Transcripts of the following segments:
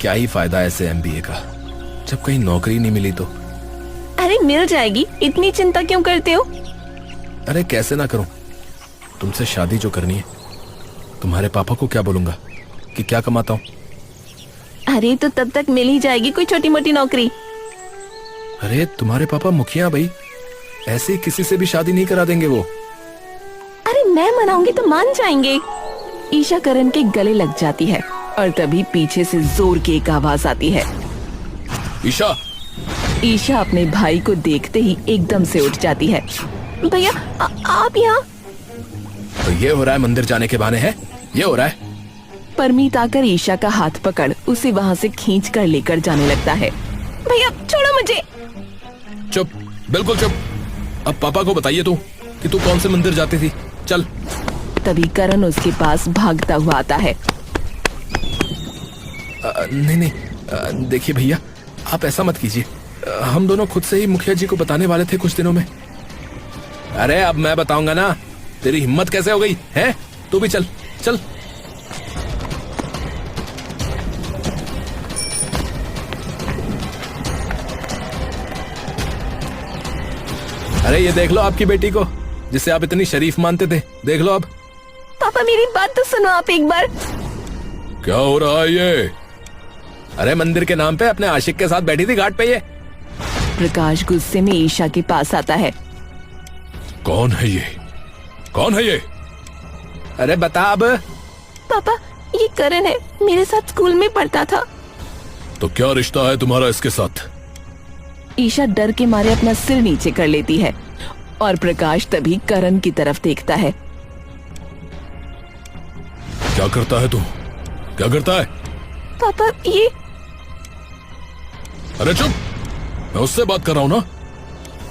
क्या ही फायदा ऐसे एमबीए का जब कहीं नौकरी नहीं मिली तो। अरे मिल जाएगी, इतनी चिंता क्यों करते हो? अरे कैसे ना करूं, तुमसे शादी जो करनी है। तुम्हारे पापा को क्या बोलूंगा कि क्या कमाता हूं? अरे तो तब तक मिल ही जाएगी कोई छोटी मोटी नौकरी। अरे तुम्हारे पापा मुखिया भाई, ऐसे ही किसी से भी शादी नहीं करा देंगे वो। अरे मैं मनाऊंगी तो मान जाएंगे। ईशा करण के गले लग जाती है और तभी पीछे से जोर की एक आवाज आती है। ईशा! ईशा अपने भाई को देखते ही एकदम से उठ जाती है। भैया आप यहाँ? तो ये हो रहा है मंदिर जाने के बहाने है, ये हो रहा है। परमीत आकर ईशा का हाथ पकड़ उसे वहाँ से खींच कर लेकर जाने लगता है। भैया छोड़ो मुझे। चुप, बिल्कुल चुप। अब पापा को बताइए तू कि तू कौन से मंदिर जाती थी। चल। तभी करण उसके पास भागता हुआ आता है। नहीं, देखिए भैया, आप ऐसा मत कीजिए। हम दोनों खुद से ही मुखिया जी को बताने वाले थे कुछ दिनों में। अरे अब मैं बताऊंगा ना, तेरी हिम्मत कैसे हो गई है? तू भी चल चल। अरे ये देख लो आपकी बेटी को, जिसे आप इतनी शरीफ मानते थे। देख लो अब। पापा मेरी बात तो सुनो आप एक बार। क्या हो रहा है ये? अरे मंदिर के नाम पे अपने आशिक के साथ बैठी थी घाट पे ये। प्रकाश गुस्से में ईशा के पास आता है। कौन है ये? कौन है ये? अरे बता अब। पापा ये करण है, मेरे साथ स्कूल में पढ़ता था। तो क्या रिश्ता है तुम्हारा इसके साथ? ईशा डर के मारे अपना सिर नीचे कर लेती है और प्रकाश तभी करण की तरफ देखता है। क्या करता है तू? क्या करता है? पापा ये। अरे चुप, मैं उससे बात कर रहा हूं ना।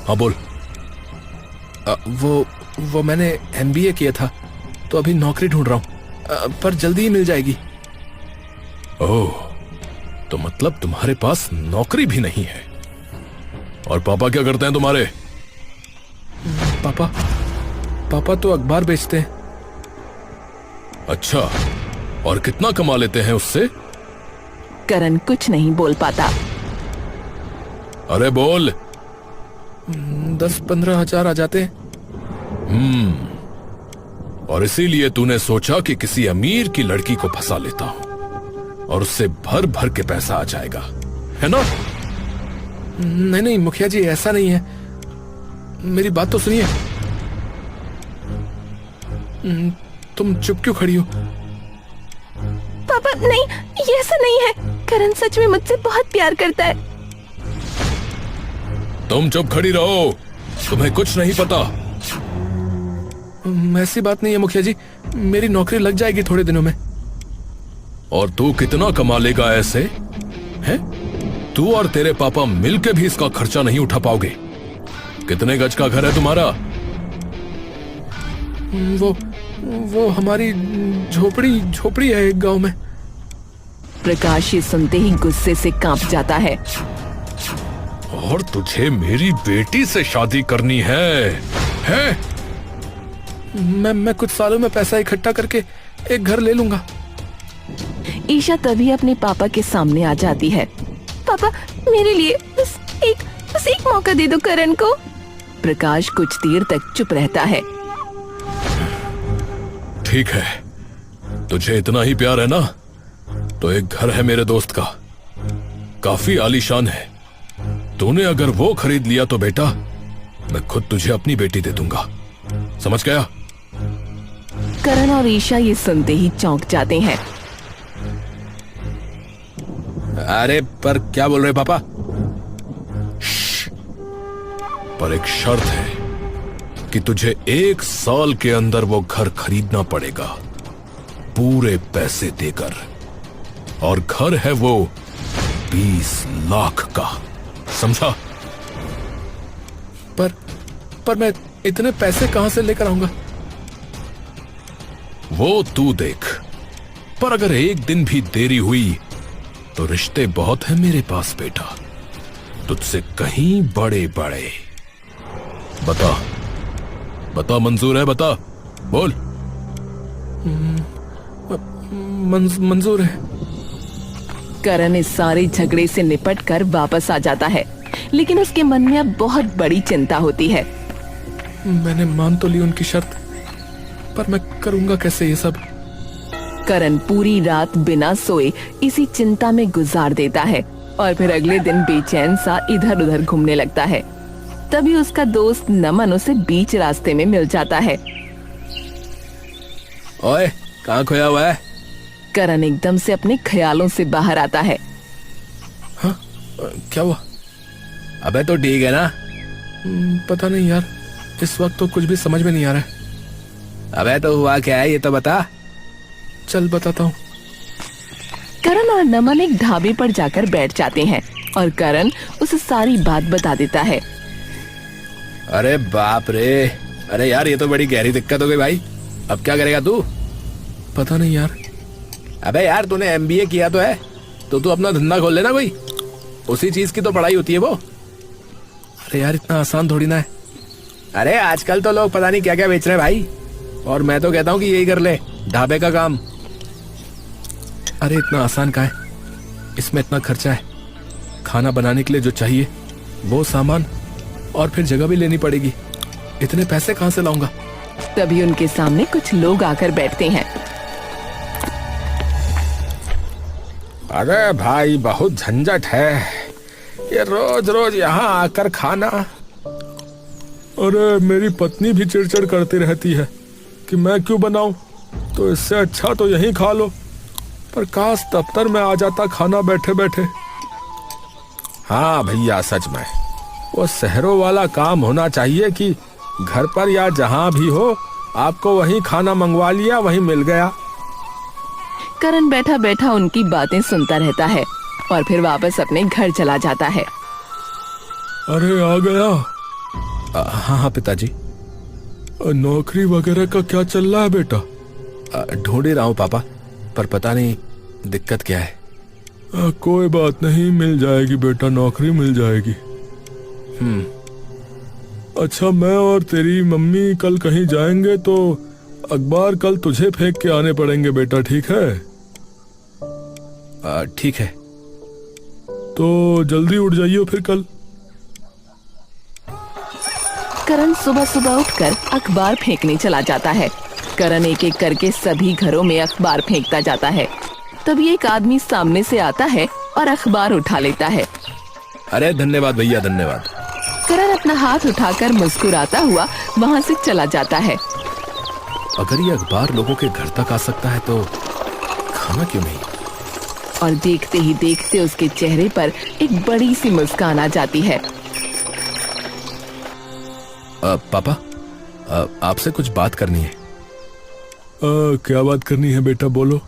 हाँ बोल। वो मैंने एमबीए किया था तो अभी नौकरी ढूंढ रहा हूं, पर जल्दी ही मिल जाएगी। ओह, तो मतलब तुम्हारे पास नौकरी भी नहीं है। और पापा क्या करते हैं तुम्हारे? पापा तो अखबार बेचते हैं। अच्छा, और कितना कमा लेते हैं उससे? करण कुछ नहीं बोल पाता। अरे बोल। 10-15 हजार आ जाते हैं। और इसीलिए तूने सोचा कि किसी अमीर की लड़की को फंसा लेता हूं और उससे भर भर के पैसा आ जाएगा, है ना? नहीं मुखिया जी, ऐसा नहीं है। मेरी बात तो सुनिए। तुम चुप क्यों खड़ी हो? पापा नहीं, ये ऐसा नहीं है। करण सच में मुझसे बहुत प्यार करता है। तुम चुप खड़ी रहो, तुम्हें कुछ नहीं पता। ऐसी बात नहीं है मुखिया जी, मेरी नौकरी लग जाएगी थोड़े दिनों में। और तू कितना कमा लेगा ऐसे? हैं? तू और तेरे पापा मिलके भी इसका खर्चा नहीं उठा पाओगे। कितने गज का घर है तुम्हारा? वो हमारी झोपड़ी है एक गांव में। प्रकाश ये सुनते ही गुस्से से कांप जाता है। और तुझे मेरी बेटी से शादी करनी है? मैं कुछ सालों में पैसा इकट्ठा करके एक घर ले लूंगा। ईशा तभी अपने पापा के सामने आ जाती है। पापा मेरे लिए बस एक मौका दे दो करण को। प्रकाश कुछ देर तक चुप रहता है। ठीक है, तुझे इतना ही प्यार है ना, तो एक घर है मेरे दोस्त का, काफी आलीशान है। तूने अगर वो खरीद लिया तो बेटा, मैं खुद तुझे अपनी बेटी दे दूंगा। समझ गया? करण और ईशा ये सुनते ही चौंक जाते हैं। अरे पर क्या बोल रहे पापा? पर एक शर्त है कि तुझे 1 साल के अंदर वो घर खरीदना पड़ेगा, पूरे पैसे देकर। और घर है वो 20 लाख का, समझा? पर मैं इतने पैसे कहां से लेकर आऊंगा? वो तू देख, पर अगर एक दिन भी देरी हुई तो रिश्ते बहुत हैं मेरे पास बेटा, तुझसे कहीं बड़े बड़े। बता मंजूर है? बता, बोल। मंजूर है। करण इस सारे झगड़े से निपट कर वापस आ जाता है, लेकिन उसके मन में अब बहुत बड़ी चिंता होती है। मैंने मान तो ली उनकी शर्त, पर मैं करूंगा कैसे ये सब? करण पूरी रात बिना सोए इसी चिंता में गुजार देता है और फिर अगले दिन बेचैन सा इधर उधर घूमने लगता है। तभी उसका दोस्त नमन उसे बीच रास्ते में मिल जाता है। ओए, कहाँ खोया हुआ है? करण एकदम से अपने ख्यालों से बाहर आता है। हाँ, क्या हुआ? अबे तो ठीक है ना? पता नहीं यार, इस वक्त तो कुछ भी समझ में नहीं आ रहा है। अबे तो हुआ क्या है, ये तो बता। चल बताता हूँ। करण और नमन एक ढाबे पर जाकर बैठ जाते हैं और करण उसे सारी बात बता देता है। अरे बाप रे, अरे यार ये तो बड़ी गहरी दिक्कत हो गई भाई। अब क्या करेगा तू? पता नहीं यार। अबे यार तूने एमबीए किया तो है, तो तू अपना धंधा खोल लेना कोई, उसी चीज की तो पढ़ाई होती है वो। अरे यार इतना आसान थोड़ी ना है। अरे आजकल तो लोग पता नहीं क्या क्या बेच रहे हैं भाई, और मैं तो कहता हूँ कि यही कर ले, ढाबे का काम। अरे इतना आसान का है, इसमें इतना खर्चा है। खाना बनाने के लिए जो चाहिए वो सामान और फिर जगह भी लेनी पड़ेगी, इतने पैसे कहाँ से लाऊंगा? तभी उनके सामने कुछ लोग आकर बैठते हैं। अरे भाई बहुत झंझट है ये रोज रोज यहाँ आकर खाना। अरे मेरी पत्नी भी चिड़चिड़ करती रहती है कि मैं क्यों बनाऊं, तो इससे अच्छा तो यहीं खा लो। पर काश दफ्तर में आ जाता खाना बैठे बैठे। हाँ भैया सच में, वो शहरों वाला काम होना चाहिए कि घर पर या जहाँ भी हो आपको वहीं खाना मंगवा लिया, वहीं मिल गया। करण बैठा बैठा उनकी बातें सुनता रहता है और फिर वापस अपने घर चला जाता है। अरे आ गया? हाँ हाँ पिताजी। नौकरी वगैरह का क्या चल रहा है बेटा? ढूंढ ही रहा हूँ पापा, पर पता नहीं दिक्कत क्या है। कोई बात नहीं, मिल जाएगी बेटा, नौकरी मिल जाएगी। अच्छा मैं और तेरी मम्मी कल कहीं जाएंगे तो अखबार कल तुझे फेंक के आने पड़ेंगे बेटा, ठीक है? ठीक है। तो जल्दी उठ जाइयो फिर कल। करण सुबह सुबह उठकर अखबार फेंकने चला जाता है। करण एक एक करके सभी घरों में अखबार फेंकता जाता है। तभी एक आदमी सामने से आता है और अखबार उठा लेता है। अरे धन्यवाद भैया, धन्यवाद। करण अपना हाथ उठाकर मुस्कुराता हुआ वहाँ से चला जाता है। अगर ये अखबार लोगों के घर तक आ सकता है तो खाना क्यों नहीं? और देखते ही देखते उसके चेहरे पर एक बड़ी सी मुस्कान आ जाती है। पापा, आपसे कुछ बात करनी है। क्या बात करनी है बेटा, बोलो।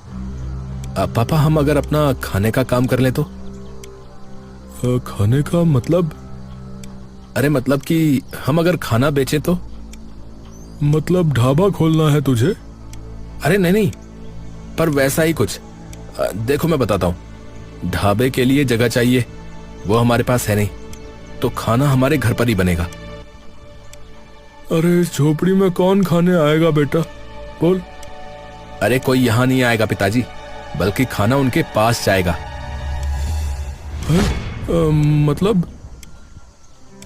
पापा हम अगर अपना खाने का काम कर ले तो? खाने का मतलब? अरे मतलब कि हम अगर खाना बेचे तो? मतलब ढाबा खोलना है तुझे? अरे नहीं नहीं, पर वैसा ही कुछ। देखो मैं बताता हूँ, ढाबे के लिए जगह चाहिए, वो हमारे पास है नहीं, तो खाना हमारे घर पर ही बनेगा। अरे इस झोपड़ी में कौन खाने आएगा बेटा, बोल। अरे कोई यहाँ नहीं आएगा पिताजी, बल्कि खाना उनके पास जाएगा। मतलब?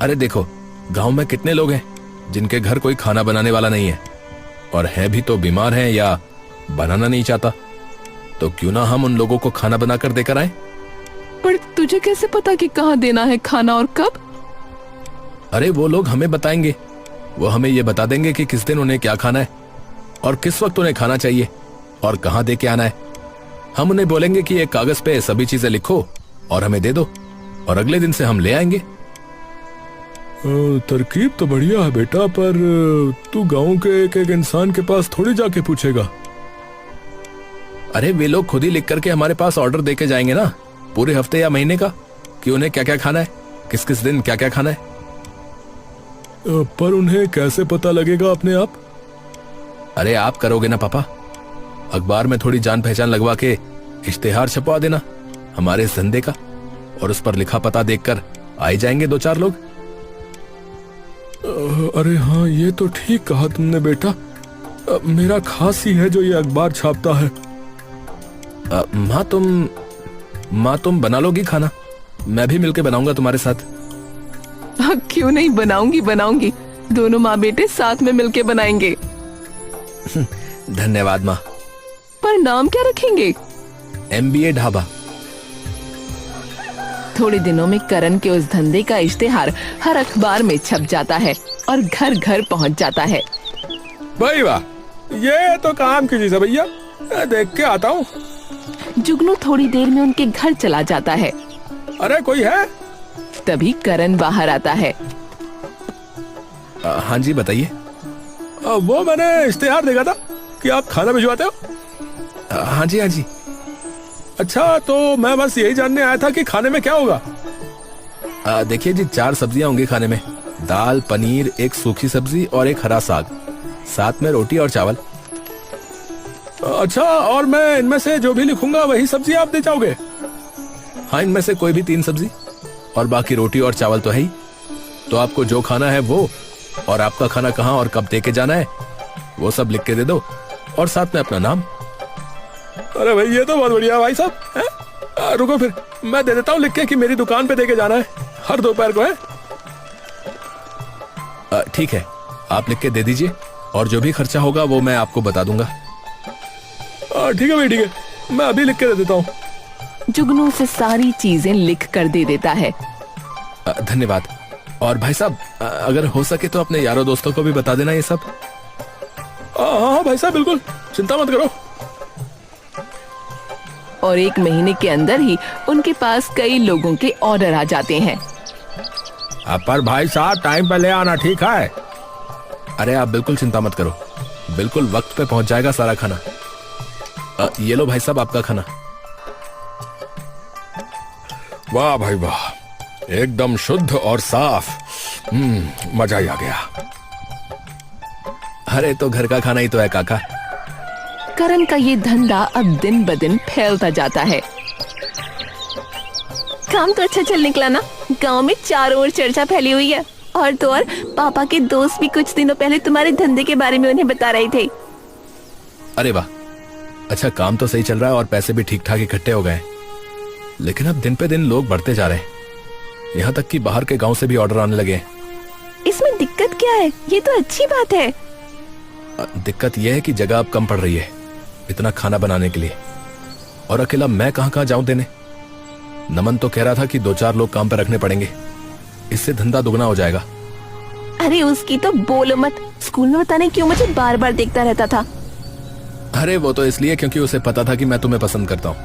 अरे देखो गांव में कितने लोग हैं जिनके घर कोई खाना बनाने वाला नहीं है, और है भी तो बीमार हैं या बनाना नहीं चाहता, तो क्यों ना हम उन लोगों को खाना बनाकर देकर आए। पर तुझे कैसे पता कि कहाँ देना है खाना और कब? अरे वो लोग हमें बताएंगे, वो हमें ये बता देंगे कि किस दिन उन्हें क्या खाना है और किस वक्त उन्हें खाना चाहिए और कहाँ दे के आना है। हम उन्हें बोलेंगे कि एक कागज पे सभी चीजें लिखो और हमें दे दो, और अगले दिन से हम ले आएंगे। तरकीब तो बढ़िया है बेटा, पर तू गांव के एक एक इंसान के पास थोड़ी जाके पूछेगा। अरे वे लोग खुद ही लिख करके हमारे पास ऑर्डर देके जाएंगे ना, पूरे हफ्ते या महीने का, कि उन्हें क्या क्या खाना है, किस किस दिन क्या क्या खाना है। पर उन्हें कैसे पता लगेगा अपने आप? अरे आप करोगे ना पापा, अखबार में थोड़ी जान पहचान लगवा के इश्तेहार छपवा देना हमारे इस धंधे का, और उस पर लिखा पता देखकर आ ही जाएंगे दो चार लोग। अरे हाँ ये तो ठीक कहा तुमने बेटा, मेरा खास ही है जो ये अखबार छापता है। माँ माँ तुम बना लोगी खाना? मैं भी मिलके बनाऊंगा तुम्हारे साथ। क्यों नहीं, बनाऊंगी। दोनों माँ बेटे साथ में मिलके बनाएंगे। धन्यवाद माँ। पर नाम क्या रखेंगे? MBA ढाबा। थोड़े दिनों में करण के उस धंधे का इश्तेहार हर अखबार में छप जाता है और घर घर पहुंच जाता है। भाई वाह, ये तो काम की चीज है भैया, देख के आता हूँ। जुगनू थोड़ी देर में उनके घर चला जाता है। अरे कोई है? तभी करण बाहर आता है। हाँ जी बताइए। वो मैंने इश्तेहार देखा था कि आप खाना भिजवाते हो। हाँ जी हाँ जी। अच्छा, तो मैं बस यही जानने आया था कि खाने में क्या होगा। देखिए जी, 4 सब्जियां होंगी खाने में। दाल, पनीर, एक सूखी सब्जी और एक हरा साग, साथ में रोटी और चावल। अच्छा, और मैं इनमें से जो भी लिखूंगा वही सब्जी आप दे जाओगे? हाँ, इनमें से कोई भी 3 सब्जी और बाकी रोटी और चावल तो है ही। तो आपको जो खाना है वो, और आपका खाना कहाँ और कब दे के जाना है वो सब लिख के दे दो, और साथ में अपना नाम। अरे भाई, ये तो बहुत बढ़िया भाई साहब। रुको फिर मैं दे देता हूँ लिख के कि मेरी दुकान पे दे के जाना है हर दोपहर को है। ठीक है, आप लिख के दे दीजिए और जो भी खर्चा होगा वो मैं आपको बता दूंगा। ठीक है भाई, ठीक है, मैं अभी लिख के दे देता हूँ। जुगनू से सारी चीजें लिख कर दे देता है। धन्यवाद। और भाई साहब, अगर हो सके तो अपने यारों दोस्तों को भी बता देना ये सब। हाँ भाई साहब, बिल्कुल चिंता मत करो। और 1 महीने के अंदर ही उनके पास कई लोगों के ऑर्डर आ जाते हैं। पर भाई साहब, टाइम पे ले आना, ठीक है? अरे आप बिल्कुल चिंता मत करो, बिल्कुल वक्त पे पहुंच जाएगा सारा खाना। ये लो भाई साहब आपका खाना। वाह भाई वाह, एकदम शुद्ध और साफ। मजा ही आ गया। अरे तो घर का खाना ही तो है काका। करण का ये धंधा अब दिन ब दिन फैलता जाता है। काम तो अच्छा चल निकला ना। गांव में चारों ओर चर्चा फैली हुई है। और तो और पापा के दोस्त भी कुछ दिनों पहले तुम्हारे धंधे के बारे में उन्हें बता रहे थे। अरे वाह, अच्छा काम तो सही चल रहा है और पैसे भी ठीक ठाक इकट्ठे हो गए। लेकिन अब दिन पे दिन लोग बढ़ते जा रहे हैं, यहाँ तक कि बाहर के गांव से भी ऑर्डर आने लगे। इसमें दिक्कत क्या है? ये तो अच्छी बात है। दिक्कत यह है कि जगह अब कम पड़ रही है इतना खाना बनाने के लिए, और अकेला मैं कहाँ जाऊं देने। नमन तो कह रहा था कि 2-4 लोग काम पर रखने पड़ेंगे, इससे धंधा दुगना हो जाएगा। अरे उसकी तो बोलो मत। स्कूल में बताने क्यों मुझे बार बार देखता रहता था। अरे वो तो इसलिए क्योंकि उसे पता था कि मैं तुम्हें पसंद करता हूँ।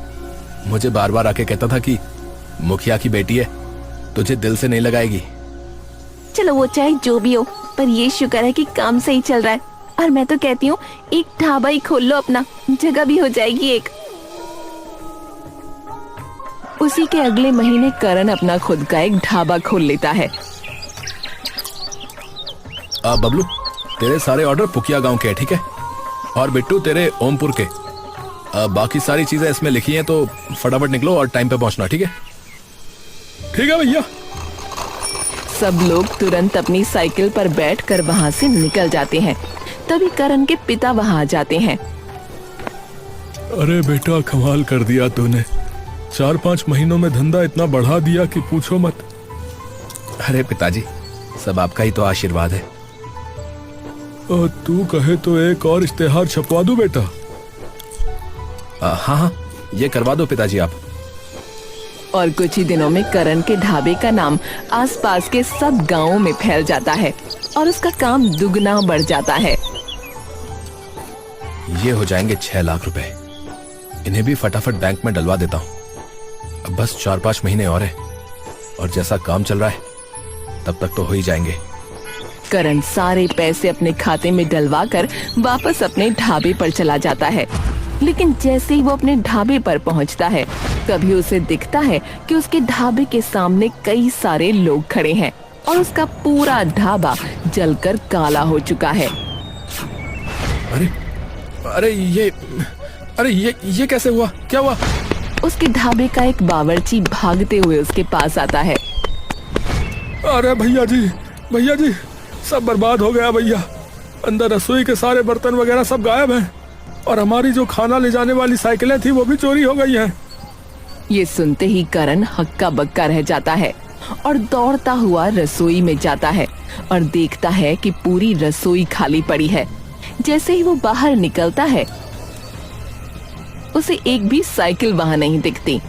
मुझे बार बार आके कहता था कि मुखिया की बेटी है, तुझे दिल से नहीं लगाएगी। चलो वो चाहे जो भी हो, पर ये शुक्र है कि काम सही चल रहा है। और मैं तो कहती हूँ एक ढाबा ही खोल लो अपना, जगह भी हो जाएगी एक। उसी के अगले महीने करण अपना खुद का एक ढाबा खोल लेता है। बबलू, तेरे सारे ऑर्डर पुकिया गांव के हैं, ठीक है? और बिट्टू तेरे ओमपुर के। बाकी सारी चीजें इसमें लिखी हैं, तो फटाफट निकलो और टाइम पे पहुंचना, ठीक है? ठीक है भैया। सब लोग तुरंत अपनी साइकिल पर बैठकर वहाँ से निकल जाते हैं। तभी करण के पिता वहाँ आ जाते हैं। अरे बेटा, कमाल कर दिया तूने। 4-5 महीनों में धंधा इतना बढ़ा दिया कि पूछो मत। अरे पिताजी, सब आपका ही तो आशीर्वाद है। तू कहे तो एक और इश्तेहार छपवा दूं बेटा? हाँ, ये करवा दो पिताजी आप। और कुछ ही दिनों में करण के ढाबे का नाम आसपास के सब गांवों में फैल जाता है और उसका काम दुगना बढ़ जाता है। ये हो जाएंगे 6 लाख रुपए। इन्हें भी फटाफट बैंक में डलवा देता हूँ। अब बस 4-5 महीने और है, और जैसा काम चल रहा है तब तक तो हो ही जाएंगे। करण सारे पैसे अपने खाते में डलवाकर वापस अपने ढाबे पर चला जाता है। लेकिन जैसे ही वो अपने ढाबे पर पहुंचता है, तभी उसे दिखता है कि उसके ढाबे के सामने कई सारे लोग खड़े हैं और उसका पूरा ढाबा जलकर काला हो चुका है। अरे ये कैसे हुआ? क्या हुआ? उसके ढाबे का एक बावर्ची भागते हुए उसके पास आता है। अरे भैया जी, सब बर्बाद हो गया भैया। अंदर रसोई के सारे बर्तन वगैरह सब गायब हैं, और हमारी जो खाना ले जाने वाली साइकिलें थी वो भी चोरी हो गई हैं। ये सुनते ही करण हक्का बक्का रह जाता है और दौड़ता हुआ रसोई में जाता है और देखता है कि पूरी रसोई खाली पड़ी है। जैसे ही वो बाहर निकलता है उसे एक भी साइकिल वहां नहीं दिखती।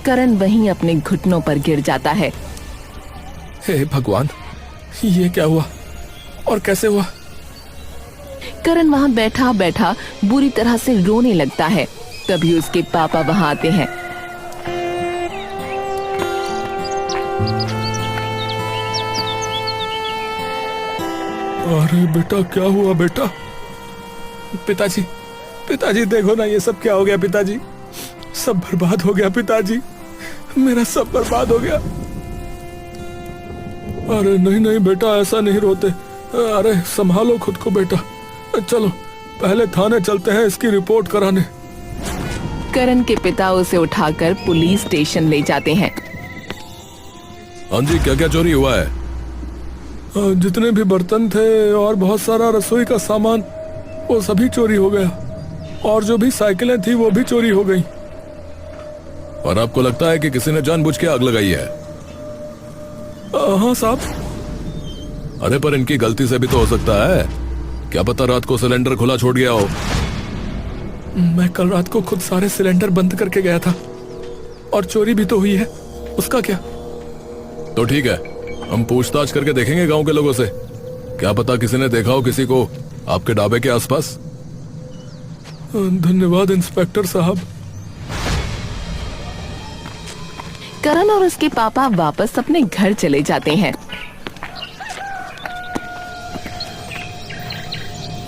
करण वहीं अपने घुटनों पर गिर जाता है। हे भगवान, ये क्या हुआ और कैसे हुआ? करण वहां बैठा बैठा बुरी तरह से रोने लगता है। तभी उसके पापा वहां आते हैं। अरे बेटा, क्या हुआ बेटा? पिताजी, पिताजी देखो ना, ये सब क्या हो गया पिताजी? सब बर्बाद हो गया पिताजी, मेरा सब बर्बाद हो गया। अरे नहीं नहीं बेटा, ऐसा नहीं रोते। अरे संभालो खुद को बेटा। चलो पहले थाने चलते हैं इसकी रिपोर्ट कराने। करण के पिता उसे उठाकर पुलिस स्टेशन ले जाते हैं। हाँ जी, क्या क्या चोरी हुआ है? जितने भी बर्तन थे और बहुत सारा रसोई का सामान, वो सभी चोरी हो गया। और जो भी साइकिलें थी वो भी चोरी हो गई। और आपको लगता है कि किसी ने जानबूझ के आग लगाई है? हाँ साहब। अरे पर इनकी गलती से भी तो हो सकता है। क्या पता रात को सिलेंडर खुला छोड़ गया हो। मैं कल रात को खुद सारे सिलेंडर बंद करके गया था और चोरी भी तो हुई है, उसका क्या? तो ठीक है, हम पूछताछ करके देखेंगे गांव के लोगों से। क्या पता किसी ने देखा हो किसी को आपके ढाबे के आसपास। धन्यवाद इंस्पेक्टर साहब। करण और उसके पापा वापस अपने घर चले जाते हैं।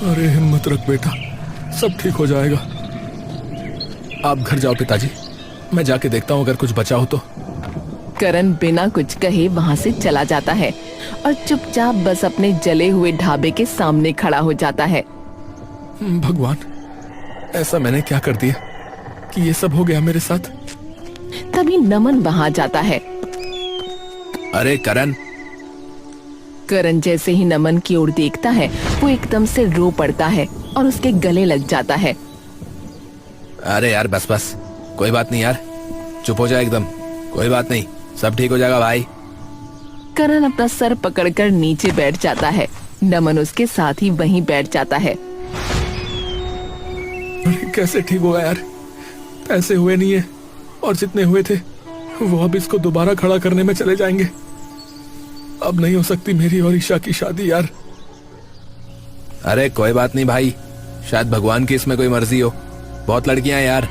अरे हिम्मत रख बेटा, सब ठीक हो जाएगा। आप घर जाओ पिताजी, मैं जाके देखता हूँ अगर कुछ बचा हो तो। करण बिना कुछ कहे वहां से चला जाता है और चुपचाप बस अपने जले हुए ढाबे के सामने खड़ा हो जाता है। भगवान, ऐसा मैंने क्या कर दिया कि ये सब हो गया मेरे साथ? तभी नमन वहां जाता है। अरे करण। करण जैसे ही नमन की ओर देखता है वो एकदम से रो पड़ता है और उसके गले लग जाता है। अरे यार बस बस, कोई बात नहीं यार, चुप हो जा एकदम। कोई बात नहीं, सब ठीक हो जाएगा भाई। करण अपना सर पकड़कर नीचे बैठ जाता है। नमन उसके साथ ही वहीं बैठ जाता है। कैसे ठीक होगा यार? पैसे हुए नहीं है और जितने हुए थे वो अब इसको दोबारा खड़ा करने में चले जाएंगे। अब नहीं हो सकती मेरी और ईशा की शादी यार। अरे कोई बात नहीं भाई, शायद भगवान की इसमें कोई मर्जी हो। बहुत लड़कियां हैं यार।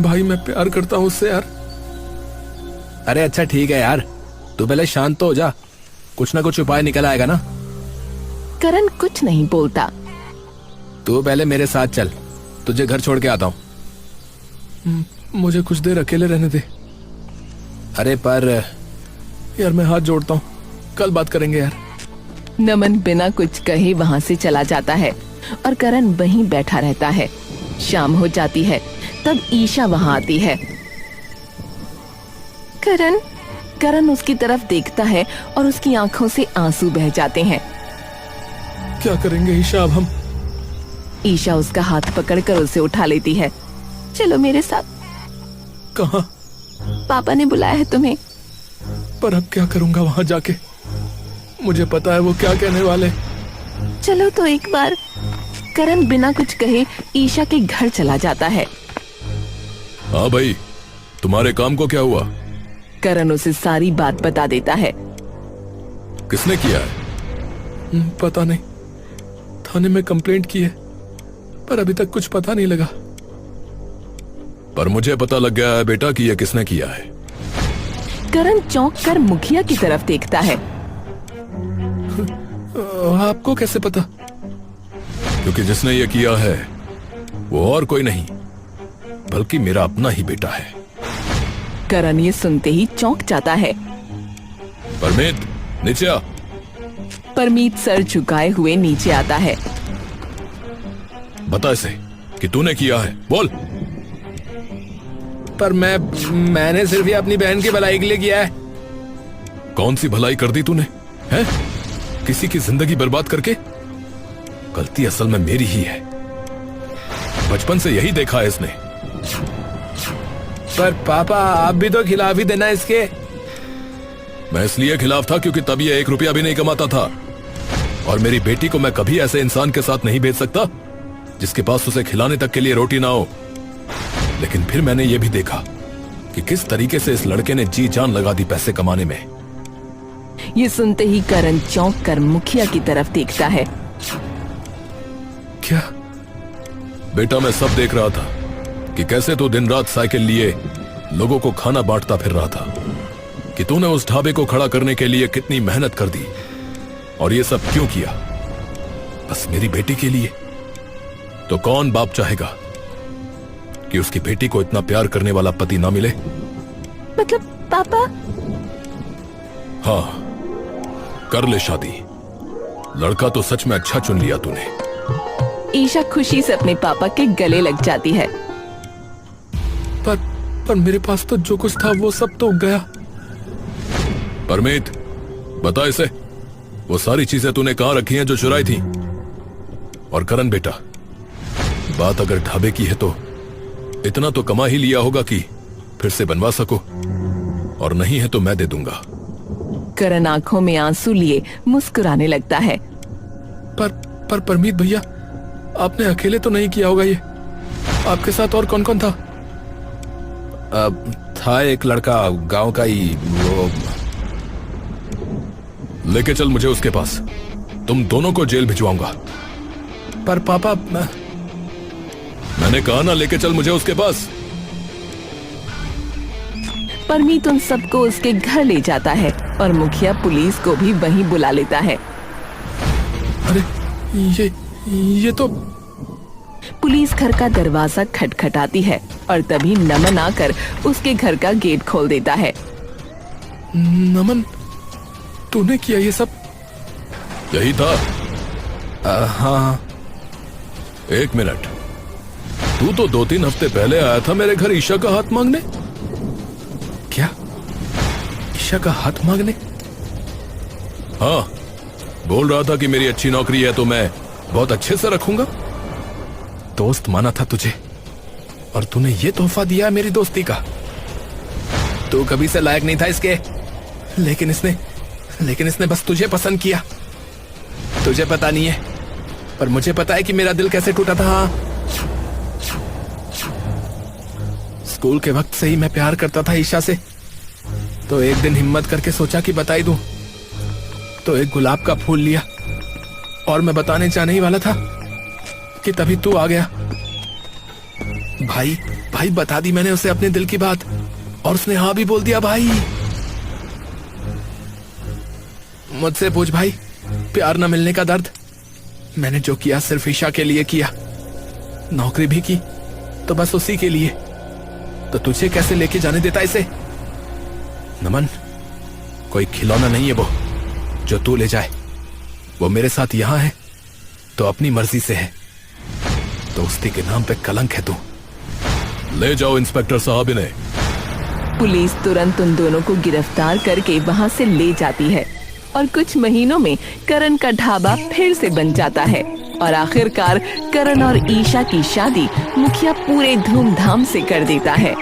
भाई मैं प्यार करता हूँ उससे यार। अरे अच्छा ठीक है यार, तू पहले शांत तो हो जा, कुछ ना कुछ उपाय निकल आएगा ना। करण कुछ नहीं बोलता। तू पहले मेरे साथ चल, तुझे घर छोड़ के आता हूँ। मुझे कुछ देर अकेले रहने दे। अरे पर यार मैं हाथ जोड़ता हूँ, कल बात करेंगे यार। नमन बिना कुछ कहे वहां से चला जाता है और करण वहीं बैठा रहता है। शाम हो जाती है, तब ईशा वहां आती है। करण उसकी तरफ देखता है और उसकी आंखों से आंसू बह जाते हैं। क्या करेंगे ईशा अब हम? ईशा उसका हाथ पकड़कर उसे उठा लेती है। चलो मेरे साथ। कहाँ? पापा ने बुलाया है तुम्हें। पर अब क्या करूंगा वहां जाके? मुझे पता है वो क्या कहने वाले। चलो तो एक बार। करण बिना कुछ कहे ईशा के घर चला जाता है। हाँ भाई, तुम्हारे काम को क्या हुआ? करण उसे सारी बात बता देता है। किसने किया है? पता नहीं, थाने में कंप्लेंट की है पर अभी तक कुछ पता नहीं लगा। पर मुझे पता लग गया है बेटा कि यह किसने किया है। करण चौंक कर मुखिया की तरफ देखता है। आपको कैसे पता? क्योंकि जिसने यह किया है वो और कोई नहीं बल्कि मेरा अपना ही बेटा है। करण ये सुनते ही चौंक जाता है। परमीत, नीचे आ। परमीत सर झुकाए हुए नीचे आता है। बता इसे कि तूने किया है, बोल। पर मैंने सिर्फ ये अपनी बहन की भलाई के लिए किया है। कौन सी भलाई कर दी तूने? हैं? किसी की जिंदगी बर्बाद करके? गलती असल में मेरी ही है। बचपन से यही देखा है इसने। पर पापा आप भी तो खिलाफ ही देना इसके। मैं इसलिए खिलाफ था क्योंकि तब ये 1 रुपया भी नहीं कमाता था, और मेरी बेटी को मैं कभी ऐसे इंसान के साथ नहीं भेज सकता जिसके पास उसे खिलाने तक के लिए रोटी ना हो। लेकिन फिर मैंने ये भी देखा कि किस तरीके से इस लड़के ने जी जान लगा दी पैसे कमाने में। ये सुनते ही करण चौंक कर मुखिया की तरफ देखता है। क्या? बेटा मैं सब देख रहा था कि कैसे तू दिन रात साइकिल लिए लोगों को खाना बांटता फिर रहा था, कि तूने उस ढाबे को खड़ा करने के लिए कितनी मेहनत कर दी, और ये सब क्यों किया? बस मेरी बेटी के लिए। तो कौन बाप चाहेगा कि उसकी बेटी को इतना प्यार करने वाला पति ना मिले? मतलब पापा? हाँ, कर ले शादी। लड़का तो सच में अच्छा चुन लिया तूने। ईशा खुशी से अपने पापा के गले लग जाती है। पर मेरे पास तो जो कुछ था वो सब तो गया। परमीत, बता इसे, वो सारी चीजें तूने कहां रखी हैं जो चुराई थी? और करण बेटा, बात अगर ढाबे की है तो इतना तो कमा ही लिया होगा कि फिर से बनवा सको, और नहीं है तो मैं दे दूंगा। करण आंखों में आंसू लिए मुस्कुराने लगता है। पर परमीत भैया, आपने अकेले तो नहीं किया होगा ये? आपके साथ और कौन कौन था? था एक लड़का गांव का ही, वो। लेके चल मुझे उसके पास, तुम दोनों को जेल भिजवाऊंगा। पर पापा मैंने कहा ना, लेके चल मुझे उसके पास। परमीत उन सबको उसके घर ले जाता है और मुखिया पुलिस को भी वहीं बुला लेता है। अरे ये तो। पुलिस घर का दरवाजा खटखटाती है और तभी नमन आकर उसके घर का गेट खोल देता है। नमन, तूने किया ये सब? यही था। हाँ। 1 मिनट, तू तो 2-3 हफ्ते पहले आया था मेरे घर ईशा का हाथ मांगने। क्या? ईशा का हाथ मांगने? हाँ, बोल रहा था कि मेरी अच्छी नौकरी है तो मैं बहुत अच्छे से रखूंगा। दोस्त माना था तुझे, और तूने ये तोहफा दिया मेरी दोस्ती का। तू कभी से लायक नहीं था इसके, लेकिन इसने बस तुझे पसंद किया। तुझे पता नहीं है, पर मुझे पता है कि मेरा दिल कैसे टूटा था। स्कूल के वक्त से ही मैं प्यार करता था ईशा से, तो एक दिन हिम्मत करके सोचा कि बता ही दूं। तो एक गुलाब का फूल लिया, और मैं बताने जाने ही वाला था कि तभी तू आ गया। भाई बता दी मैंने उसे अपने दिल की बात, और उसने हाँ भी बोल दिया। भाई मुझसे पूछ भाई, प्यार न मिलने का दर्द। मैंने जो किया सिर्फ ईशा के लिए किया, नौकरी भी की तो बस उसी के लिए। तो तुझे कैसे लेके जाने देता इसे? नमन, कोई खिलौना नहीं है वो जो तू ले जाए। वो मेरे साथ यहां है तो अपनी मर्जी से है। दोस्ती के नाम पे कलंक है तू। ले जाओ इंस्पेक्टर साहब इन्हें। पुलिस तुरंत उन दोनों को गिरफ्तार करके वहां से ले जाती है और कुछ महीनों में करण का ढाबा फिर से बन जाता है और आखिरकार करण और ईशा की शादी मुखिया पूरे धूमधाम से कर देता है।